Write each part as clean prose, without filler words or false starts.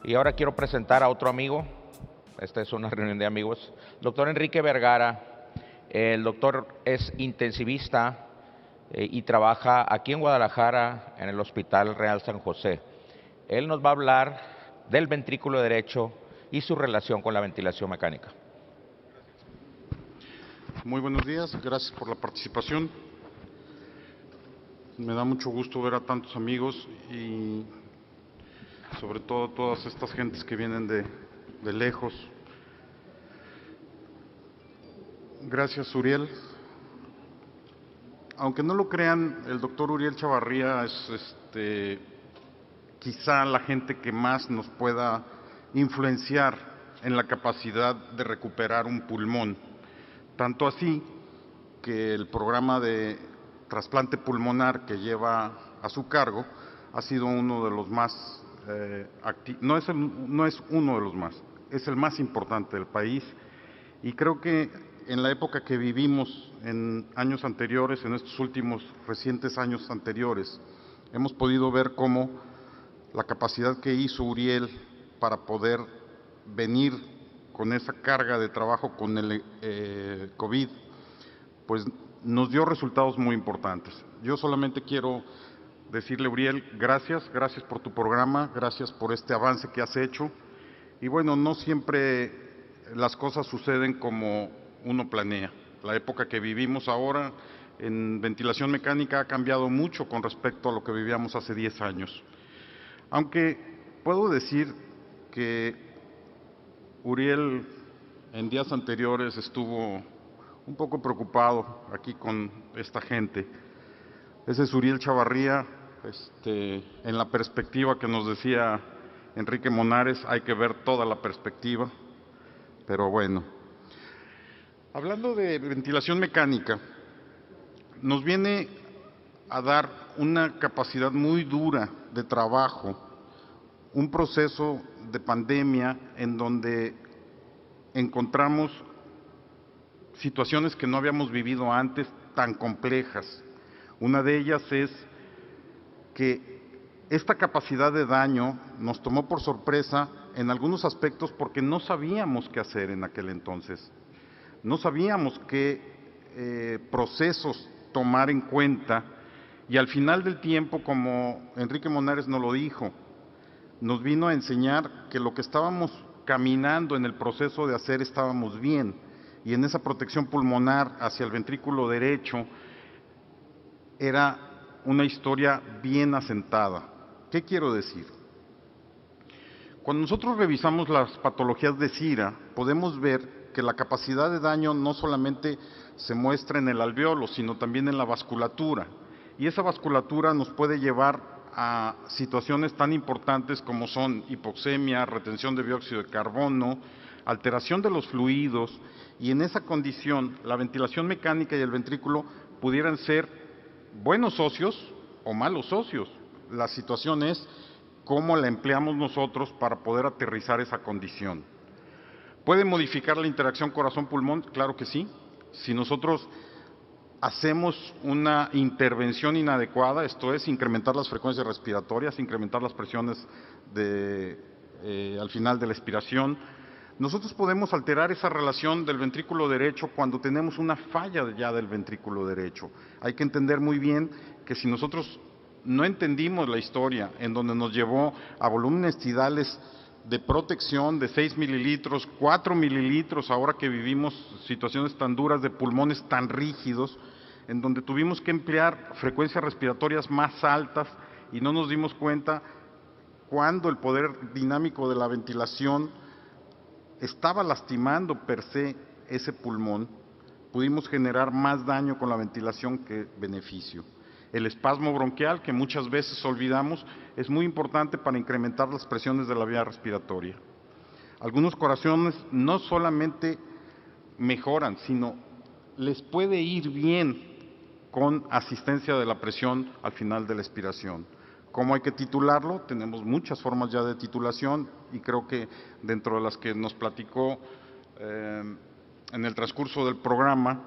Y ahora quiero presentar a otro amigo. Esta es una reunión de amigos. Doctor Enrique Vergara. El doctor es intensivista y trabaja aquí en Guadalajara en el Hospital Real San José. Él nos va a hablar del ventrículo derecho y su relación con la ventilación mecánica. Muy buenos días, gracias por la participación. Me da mucho gusto ver a tantos amigos y sobre todo todas estas gentes que vienen de lejos. Gracias, Uriel. Aunque no lo crean, el doctor Uriel Chavarría es quizá la gente que más nos pueda influenciar en la capacidad de recuperar un pulmón. Tanto así que el programa de trasplante pulmonar que lleva a su cargo ha sido uno de los más no es uno de los más, es el más importante del país, y creo que en la época que vivimos en años anteriores, en estos últimos recientes años anteriores, hemos podido ver cómo la capacidad que hizo Uriel para poder venir con esa carga de trabajo con el COVID, pues nos dio resultados muy importantes. Yo solamente quiero decirle, Uriel, gracias por tu programa, gracias por este avance que has hecho. Y bueno, no siempre las cosas suceden como uno planea. La época que vivimos ahora en ventilación mecánica ha cambiado mucho con respecto a lo que vivíamos hace 10 años. Aunque puedo decir que Uriel en días anteriores estuvo un poco preocupado aquí con esta gente. Ese es Uriel Chavarría, en la perspectiva que nos decía Enrique Monares, hay que ver toda la perspectiva, pero bueno. Hablando de ventilación mecánica, nos viene a dar una capacidad muy dura de trabajo, un proceso de pandemia en donde encontramos situaciones que no habíamos vivido antes tan complejas. Una de ellas es que esta capacidad de daño nos tomó por sorpresa en algunos aspectos porque no sabíamos qué hacer en aquel entonces. No sabíamos qué procesos tomar en cuenta, y al final del tiempo, como Enrique Monares nos lo dijo, nos vino a enseñar que lo que estábamos caminando en el proceso de hacer estábamos bien, y en esa protección pulmonar hacia el ventrículo derecho era una historia bien asentada. ¿Qué quiero decir? Cuando nosotros revisamos las patologías de Cira, podemos ver que la capacidad de daño no solamente se muestra en el alveolo, sino también en la vasculatura. Y esa vasculatura nos puede llevar a situaciones tan importantes como son hipoxemia, retención de dióxido de carbono, alteración de los fluidos, y en esa condición la ventilación mecánica y el ventrículo pudieran ser buenos socios o malos socios. La situación es cómo la empleamos nosotros para poder aterrizar esa condición. ¿Puede modificar la interacción corazón-pulmón? Claro que sí. Si nosotros hacemos una intervención inadecuada, esto es, incrementar las frecuencias respiratorias, incrementar las presiones al final de la expiración, nosotros podemos alterar esa relación del ventrículo derecho cuando tenemos una falla ya del ventrículo derecho. Hay que entender muy bien que si nosotros no entendimos la historia en donde nos llevó a volúmenes tidales de protección de 6 mililitros, 4 mililitros, ahora que vivimos situaciones tan duras de pulmones tan rígidos, en donde tuvimos que emplear frecuencias respiratorias más altas y no nos dimos cuenta cuando el poder dinámico de la ventilación estaba lastimando per se ese pulmón, pudimos generar más daño con la ventilación que beneficio. El espasmo bronquial, que muchas veces olvidamos, es muy importante para incrementar las presiones de la vía respiratoria. Algunos corazones no solamente mejoran, sino les puede ir bien con asistencia de la presión al final de la expiración. ¿Cómo hay que titularlo? Tenemos muchas formas ya de titulación, y creo que dentro de las que nos platicó en el transcurso del programa,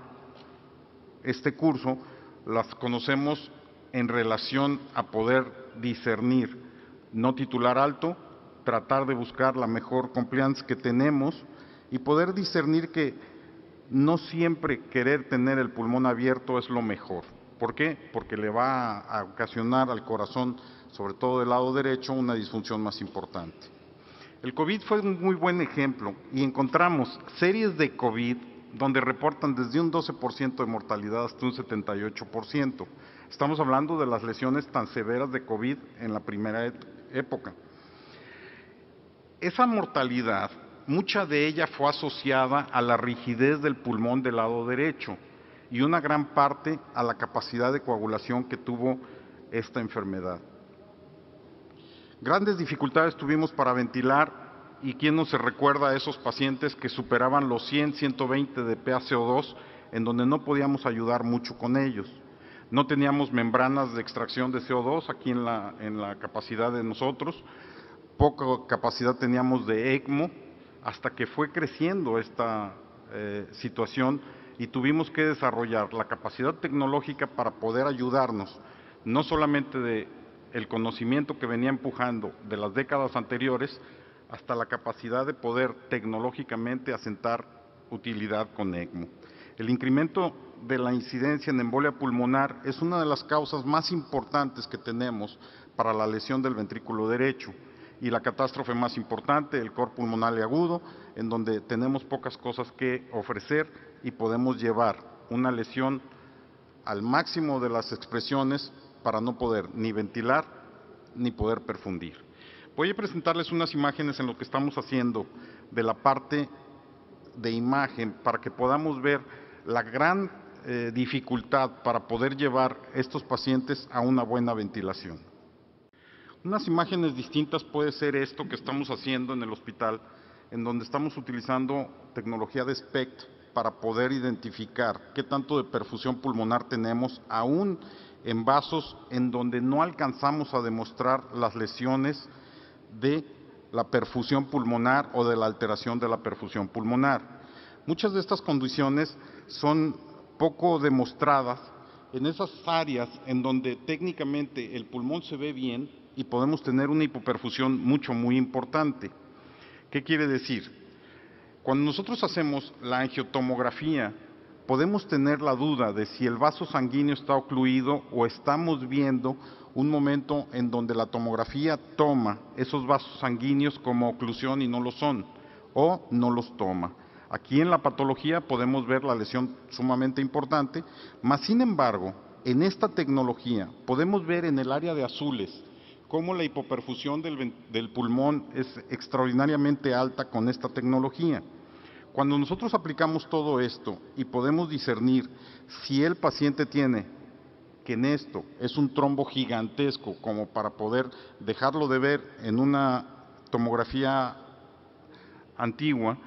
este curso, las conocemos en relación a poder discernir no titular alto, tratar de buscar la mejor compliance que tenemos y poder discernir que no siempre querer tener el pulmón abierto es lo mejor. ¿Por qué? Porque le va a ocasionar al corazón, sobre todo del lado derecho, una disfunción más importante. El COVID fue un muy buen ejemplo y encontramos series de COVID donde reportan desde un 12% de mortalidad hasta un 78%. Estamos hablando de las lesiones tan severas de COVID en la primera época. Esa mortalidad, mucha de ella fue asociada a la rigidez del pulmón del lado derecho y una gran parte a la capacidad de coagulación que tuvo esta enfermedad. Grandes dificultades tuvimos para ventilar y quién no se recuerda a esos pacientes que superaban los 100, 120 de PaCO2 en donde no podíamos ayudar mucho con ellos. No teníamos membranas de extracción de CO2 aquí en la capacidad de nosotros, poca capacidad teníamos de ECMO, hasta que fue creciendo esta situación y tuvimos que desarrollar la capacidad tecnológica para poder ayudarnos, no solamente de el conocimiento que venía empujando de las décadas anteriores, hasta la capacidad de poder tecnológicamente asentar utilidad con ECMO. El incremento de la incidencia en embolia pulmonar es una de las causas más importantes que tenemos para la lesión del ventrículo derecho y la catástrofe más importante, el cor pulmonar agudo, en donde tenemos pocas cosas que ofrecer y podemos llevar una lesión al máximo de las expresiones para no poder ni ventilar ni poder perfundir. Voy a presentarles unas imágenes en lo que estamos haciendo de la parte de imagen para que podamos ver la gran dificultad para poder llevar estos pacientes a una buena ventilación. Unas imágenes distintas puede ser esto que estamos haciendo en el hospital, en donde estamos utilizando tecnología de SPECT para poder identificar qué tanto de perfusión pulmonar tenemos, aún en vasos en donde no alcanzamos a demostrar las lesiones de la perfusión pulmonar o de la alteración de la perfusión pulmonar. Muchas de estas condiciones son poco demostradas en esas áreas en donde técnicamente el pulmón se ve bien y podemos tener una hipoperfusión muy importante. ¿Qué quiere decir? Cuando nosotros hacemos la angiotomografía, podemos tener la duda de si el vaso sanguíneo está ocluido o estamos viendo un momento en donde la tomografía toma esos vasos sanguíneos como oclusión y no lo son, o no los toma. Aquí en la patología podemos ver la lesión sumamente importante, mas sin embargo, en esta tecnología podemos ver en el área de azules cómo la hipoperfusión del pulmón es extraordinariamente alta con esta tecnología. Cuando nosotros aplicamos todo esto y podemos discernir si el paciente tiene, que en esto es un trombo gigantesco como para poder dejarlo de ver en una tomografía antigua,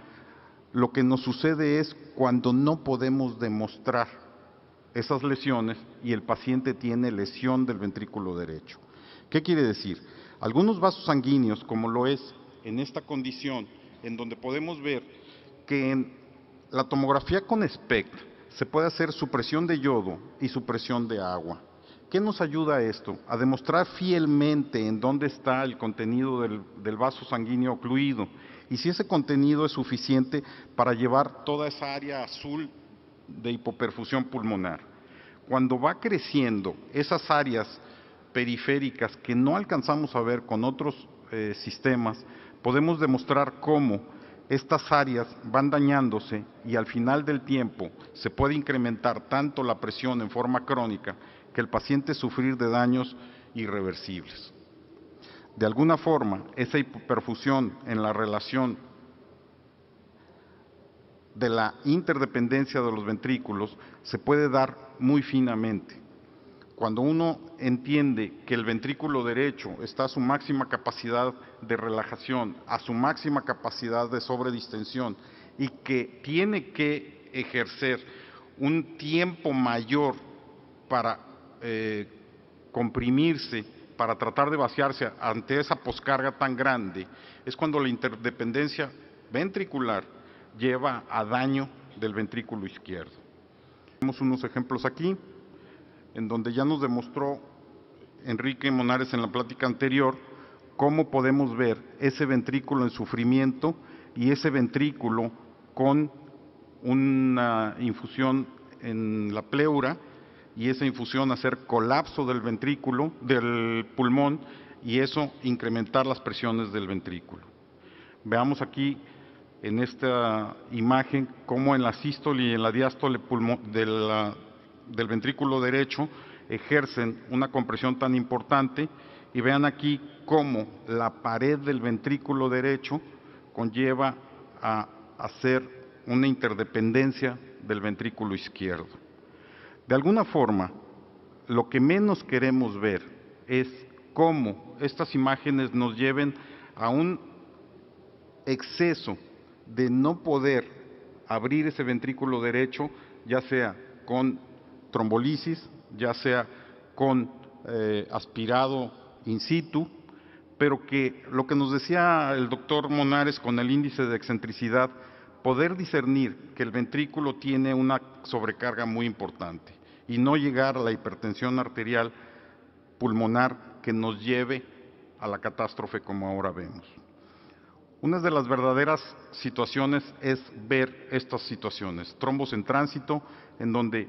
lo que nos sucede es cuando no podemos demostrar esas lesiones y el paciente tiene lesión del ventrículo derecho. ¿Qué quiere decir? Algunos vasos sanguíneos, como lo es en esta condición, en donde podemos ver que en la tomografía con SPECT se puede hacer supresión de yodo y supresión de agua. ¿Qué nos ayuda a esto? A demostrar fielmente en dónde está el contenido del vaso sanguíneo ocluido y si ese contenido es suficiente para llevar toda esa área azul de hipoperfusión pulmonar. Cuando va creciendo esas áreas periféricas que no alcanzamos a ver con otros sistemas, podemos demostrar cómo estas áreas van dañándose y al final del tiempo se puede incrementar tanto la presión en forma crónica que el paciente sufrir de daños irreversibles. De alguna forma, esa hipoperfusión en la relación de la interdependencia de los ventrículos se puede dar muy finamente. Cuando uno entiende que el ventrículo derecho está a su máxima capacidad de relajación, a su máxima capacidad de sobredistensión y que tiene que ejercer un tiempo mayor para comprimirse, para tratar de vaciarse ante esa poscarga tan grande, es cuando la interdependencia ventricular lleva a daño del ventrículo izquierdo. Tenemos unos ejemplos aquí, en donde ya nos demostró Enrique Monares en la plática anterior, cómo podemos ver ese ventrículo en sufrimiento y ese ventrículo con una infusión en la pleura, y esa infusión hacer colapso del ventrículo, del pulmón, y eso incrementar las presiones del ventrículo. Veamos aquí en esta imagen cómo en la sístole y en la diástole del ventrículo derecho ejercen una compresión tan importante, y vean aquí cómo la pared del ventrículo derecho conlleva a hacer una interdependencia del ventrículo izquierdo. De alguna forma, lo que menos queremos ver es cómo estas imágenes nos lleven a un exceso de no poder abrir ese ventrículo derecho, ya sea con trombolisis, ya sea con aspirado in situ, pero que lo que nos decía el doctor Monares con el índice de excentricidad, poder discernir que el ventrículo tiene una sobrecarga muy importante y no llegar a la hipertensión arterial pulmonar que nos lleve a la catástrofe como ahora vemos. Una de las verdaderas situaciones es ver estas situaciones, trombos en tránsito, en donde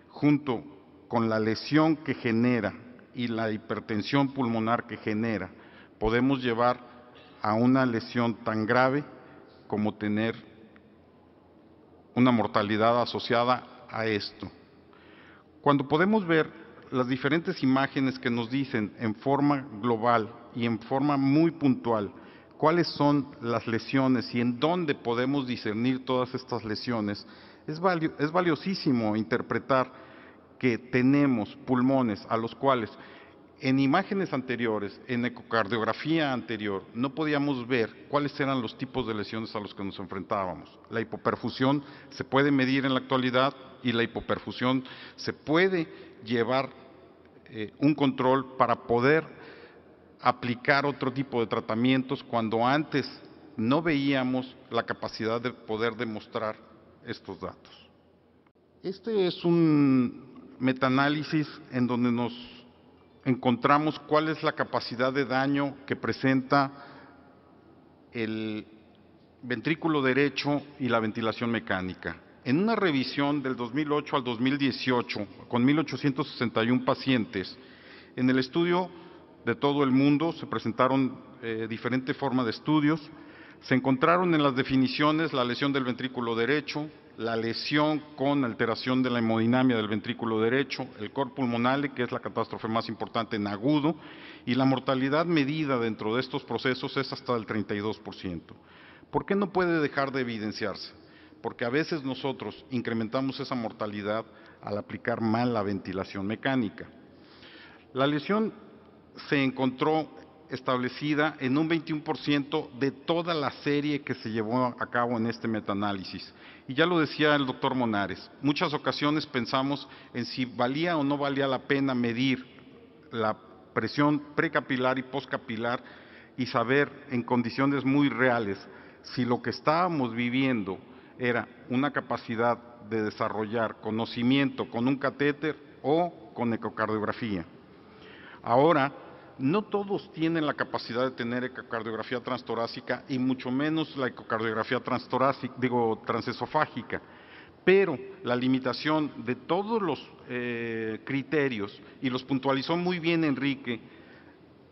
junto con la lesión que genera y la hipertensión pulmonar que genera, podemos llevar a una lesión tan grave como tener una mortalidad asociada a esto. Cuando podemos ver las diferentes imágenes que nos dicen en forma global y en forma muy puntual cuáles son las lesiones y en dónde podemos discernir todas estas lesiones, es valiosísimo interpretar que tenemos pulmones a los cuales en imágenes anteriores, en ecocardiografía anterior, no podíamos ver cuáles eran los tipos de lesiones a los que nos enfrentábamos. La hipoperfusión se puede medir en la actualidad y la hipoperfusión se puede llevar un control para poder aplicar otro tipo de tratamientos cuando antes no veíamos la capacidad de poder demostrar estos datos. Este es un metaanálisis en donde nos encontramos cuál es la capacidad de daño que presenta el ventrículo derecho y la ventilación mecánica. En una revisión del 2008 al 2018, con 1,861 pacientes, en el estudio de todo el mundo se presentaron diferentes formas de estudios, se encontraron en las definiciones la lesión del ventrículo derecho, la lesión con alteración de la hemodinamia del ventrículo derecho, el cor pulmonale, que es la catástrofe más importante en agudo, y la mortalidad medida dentro de estos procesos es hasta el 32%. ¿Por qué no puede dejar de evidenciarse? Porque a veces nosotros incrementamos esa mortalidad al aplicar mal la ventilación mecánica. La lesión se encontró establecida en un 21% de toda la serie que se llevó a cabo en este metaanálisis. Y ya lo decía el doctor Monares, muchas ocasiones pensamos en si valía o no valía la pena medir la presión precapilar y postcapilar y saber en condiciones muy reales si lo que estábamos viviendo era una capacidad de desarrollar conocimiento con un catéter o con ecocardiografía. Ahora, no todos tienen la capacidad de tener ecocardiografía transtorácica y mucho menos la ecocardiografía transesofágica, pero la limitación de todos los criterios, y los puntualizó muy bien Enrique,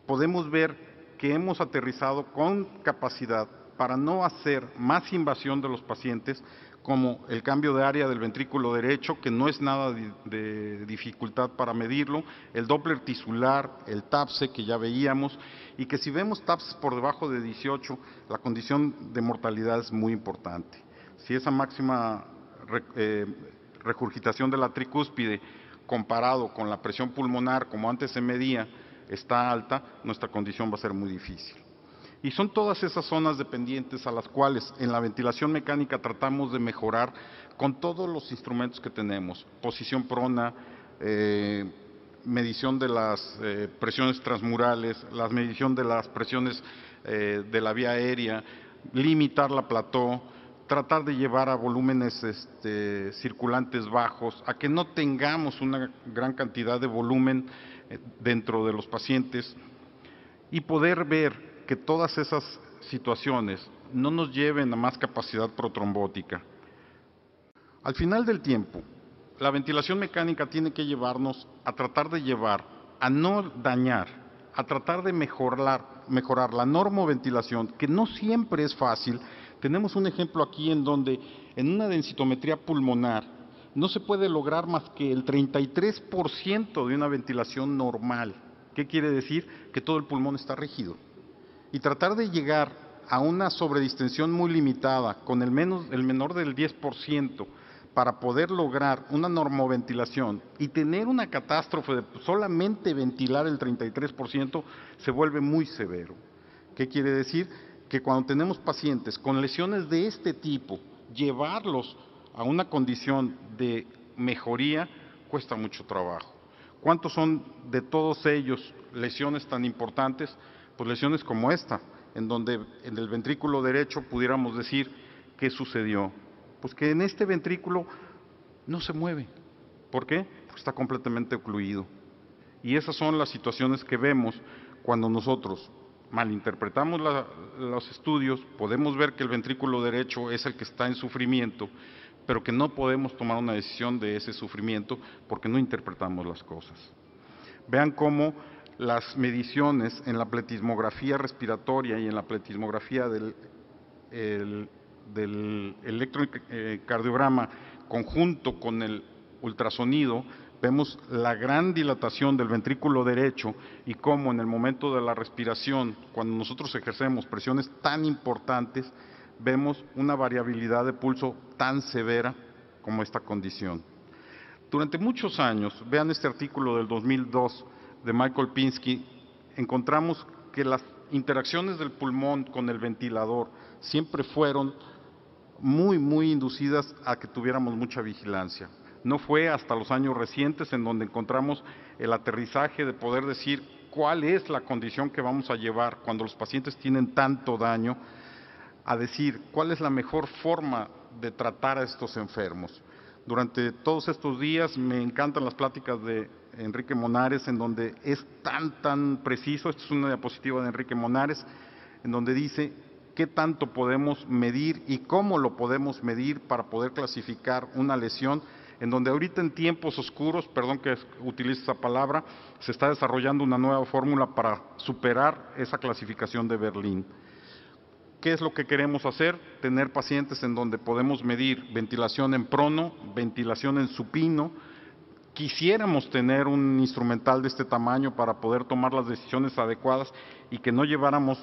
podemos ver que hemos aterrizado con capacidad para no hacer más invasión de los pacientes, como el cambio de área del ventrículo derecho, que no es nada de dificultad para medirlo, el Doppler tisular, el TAPSE, que ya veíamos, y que si vemos TAPSE por debajo de 18, la condición de mortalidad es muy importante. Si esa máxima regurgitación de la tricúspide, comparado con la presión pulmonar, como antes se medía, está alta, nuestra condición va a ser muy difícil. Y son todas esas zonas dependientes a las cuales en la ventilación mecánica tratamos de mejorar con todos los instrumentos que tenemos, posición prona, medición de las presiones transmurales, la medición de las presiones de la vía aérea, limitar la plató, tratar de llevar a volúmenes circulantes bajos, a que no tengamos una gran cantidad de volumen dentro de los pacientes. y poder ver que todas esas situaciones no nos lleven a más capacidad protrombótica. Al final del tiempo, la ventilación mecánica tiene que llevarnos a tratar de llevar, a no dañar, a tratar de mejorar la normoventilación, que no siempre es fácil. Tenemos un ejemplo aquí en donde en una densitometría pulmonar no se puede lograr más que el 33% de una ventilación normal. ¿Qué quiere decir? Que todo el pulmón está rígido. Y tratar de llegar a una sobredistensión muy limitada, con el menor del 10%, para poder lograr una normoventilación y tener una catástrofe de solamente ventilar el 33%, se vuelve muy severo. ¿Qué quiere decir? Que cuando tenemos pacientes con lesiones de este tipo, llevarlos a una condición de mejoría cuesta mucho trabajo. ¿Cuántos son de todos ellos lesiones tan importantes? Pues lesiones como esta, en donde en el ventrículo derecho pudiéramos decir, ¿qué sucedió? Pues que en este ventrículo no se mueve. ¿Por qué? Porque está completamente ocluido. Y esas son las situaciones que vemos cuando nosotros malinterpretamos los estudios, podemos ver que el ventrículo derecho es el que está en sufrimiento, pero que no podemos tomar una decisión de ese sufrimiento porque no interpretamos las cosas. Vean cómo las mediciones en la pletismografía respiratoria y en la pletismografía del electrocardiograma conjunto con el ultrasonido, vemos la gran dilatación del ventrículo derecho y cómo en el momento de la respiración, cuando nosotros ejercemos presiones tan importantes, vemos una variabilidad de pulso tan severa como esta condición. Durante muchos años, vean este artículo del 2002 de Michael Pinsky, encontramos que las interacciones del pulmón con el ventilador siempre fueron muy inducidas a que tuviéramos mucha vigilancia. No fue hasta los años recientes en donde encontramos el aterrizaje de poder decir cuál es la condición que vamos a llevar cuando los pacientes tienen tanto daño, a decir cuál es la mejor forma de tratar a estos enfermos. Durante todos estos días me encantan las pláticas de Enrique Monares, en donde es tan preciso. Esta es una diapositiva de Enrique Monares, en donde dice qué tanto podemos medir y cómo lo podemos medir para poder clasificar una lesión, en donde ahorita en tiempos oscuros, perdón que utilice esa palabra, se está desarrollando una nueva fórmula para superar esa clasificación de Berlín. ¿Qué es lo que queremos hacer? Tener pacientes en donde podemos medir ventilación en prono, ventilación en supino. Quisiéramos tener un instrumental de este tamaño para poder tomar las decisiones adecuadas y que no lleváramos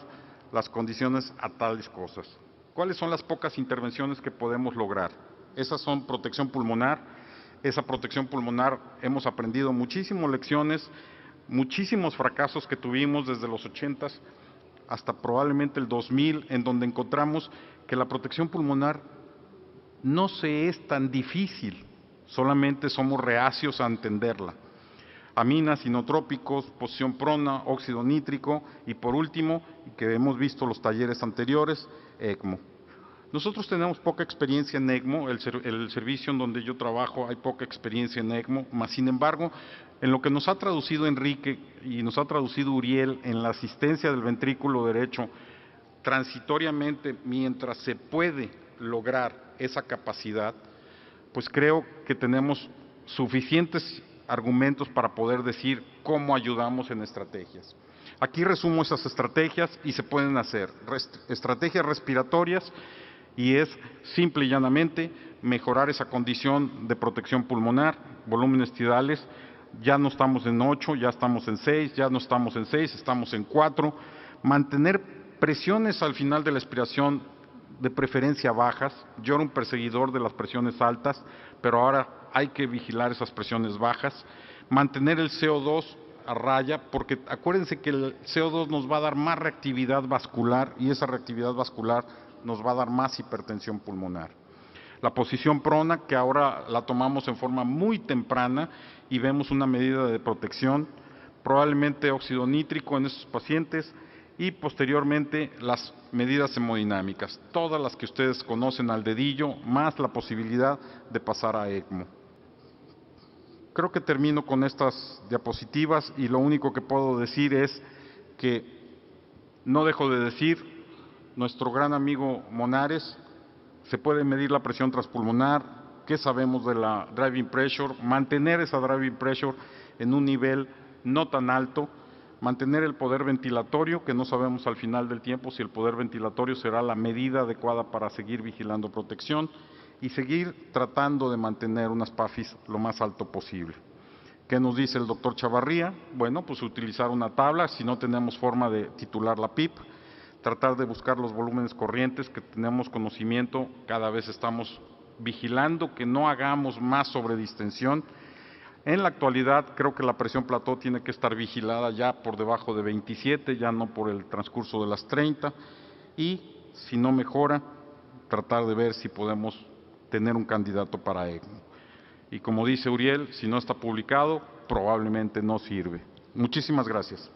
las condiciones a tales cosas. ¿Cuáles son las pocas intervenciones que podemos lograr? Esas son protección pulmonar. Esa protección pulmonar hemos aprendido muchísimas lecciones, muchísimos fracasos que tuvimos desde los 80s hasta probablemente el 2000, en donde encontramos que la protección pulmonar no se es tan difícil, solamente somos reacios a entenderla. Aminas, inotrópicos, posición prona, óxido nítrico y por último, que hemos visto los talleres anteriores, ECMO. Nosotros tenemos poca experiencia en ECMO, el servicio en donde yo trabajo hay poca experiencia en ECMO, mas sin embargo, en lo que nos ha traducido Enrique y nos ha traducido Uriel en la asistencia del ventrículo derecho, transitoriamente mientras se puede lograr esa capacidad, pues creo que tenemos suficientes argumentos para poder decir cómo ayudamos en estrategias. Aquí resumo esas estrategias y se pueden hacer. Estrategias respiratorias, y es simple y llanamente mejorar esa condición de protección pulmonar, volúmenes tidales. Ya no estamos en 8, ya estamos en 6, ya no estamos en 6, estamos en 4. Mantener presiones al final de la expiración de preferencia bajas. Yo era un perseguidor de las presiones altas, pero ahora hay que vigilar esas presiones bajas. Mantener el CO2 a raya, porque acuérdense que el CO2 nos va a dar más reactividad vascular y esa reactividad vascular nos va a dar más hipertensión pulmonar. La posición prona, que ahora la tomamos en forma muy temprana y vemos una medida de protección, probablemente óxido nítrico en esos pacientes y posteriormente las medidas hemodinámicas, todas las que ustedes conocen al dedillo, más la posibilidad de pasar a ECMO. Creo que termino con estas diapositivas y lo único que puedo decir es que No dejo de decir, nuestro gran amigo Monares, se puede medir la presión transpulmonar, qué sabemos de la driving pressure, mantener esa driving pressure en un nivel no tan alto, mantener el poder ventilatorio, que no sabemos al final del tiempo si el poder ventilatorio será la medida adecuada para seguir vigilando protección y seguir tratando de mantener unas PAFIs lo más alto posible. ¿Qué nos dice el doctor Chavarría? Bueno, pues utilizar una tabla, si no tenemos forma de titular la PIP, tratar de buscar los volúmenes corrientes que tenemos conocimiento, cada vez estamos vigilando que no hagamos más sobredistensión. En la actualidad creo que la presión plató tiene que estar vigilada ya por debajo de 27, ya no por el transcurso de las 30, y si no mejora, tratar de ver si podemos tener un candidato para ECMO. Y como dice Uriel, si no está publicado, probablemente no sirve. Muchísimas gracias.